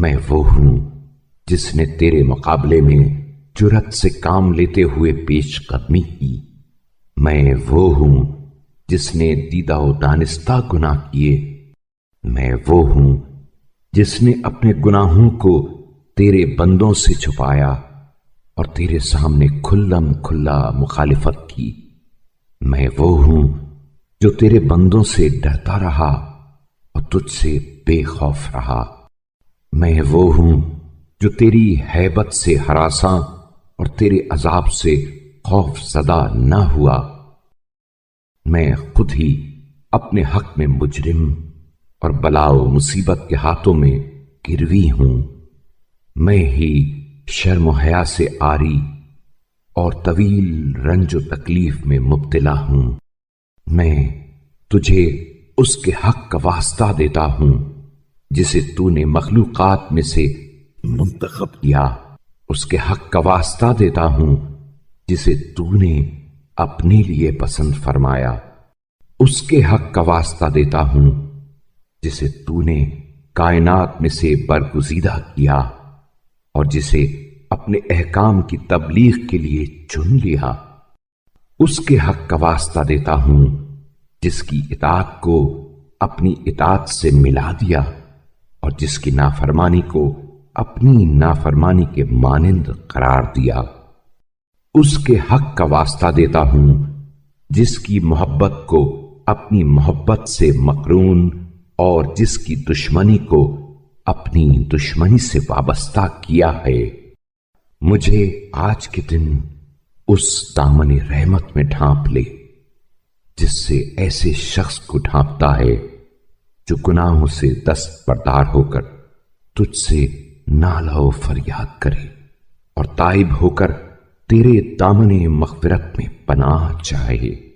میں وہ ہوں جس نے تیرے مقابلے میں جرأت سے کام لیتے ہوئے پیش قدمی کی۔ میں وہ ہوں جس نے دیدہ و دانستہ گناہ کیے۔ میں وہ ہوں جس نے اپنے گناہوں کو تیرے بندوں سے چھپایا اور تیرے سامنے کھلم کھلا مخالفت کی۔ میں وہ ہوں جو تیرے بندوں سے ڈرتا رہا اور تجھ سے بے خوف رہا۔ میں وہ ہوں جو تیری ہیبت سے ہراساں اور تیرے عذاب سے خوف زدہ نہ ہوا۔ میں خود ہی اپنے حق میں مجرم اور بلا و مصیبت کے ہاتھوں میں گروی ہوں۔ میں ہی شرم و حیا سے عاری اور طویل رنج و تکلیف میں مبتلا ہوں۔ میں تجھے اس کے حق کا واسطہ دیتا ہوں جسے تو نے مخلوقات میں سے منتخب کیا۔ اس کے حق کا واسطہ دیتا ہوں جسے تو نے اپنے لیے پسند فرمایا۔ اس کے حق کا واسطہ دیتا ہوں جسے تو نے کائنات میں سے برگزیدہ کیا اور جسے اپنے احکام کی تبلیغ کے لیے چن لیا۔ اس کے حق کا واسطہ دیتا ہوں جس کی اطاعت کو اپنی اطاعت سے ملا دیا اور جس کی نافرمانی کو اپنی نافرمانی کے مانند قرار دیا۔ اس کے حق کا واسطہ دیتا ہوں جس کی محبت کو اپنی محبت سے مقرون اور جس کی دشمنی کو اپنی دشمنی سے وابستہ کیا ہے۔ مجھے آج کے دن اس دامن رحمت میں ڈھانپ لے جس سے ایسے شخص کو ڈھانپتا ہے جو گناہوں سے دست بردار ہو کر تجھ سے نالہ و فریاد کرے اور تائب ہو کر تیرے دامن مغفرت میں پناہ چاہے۔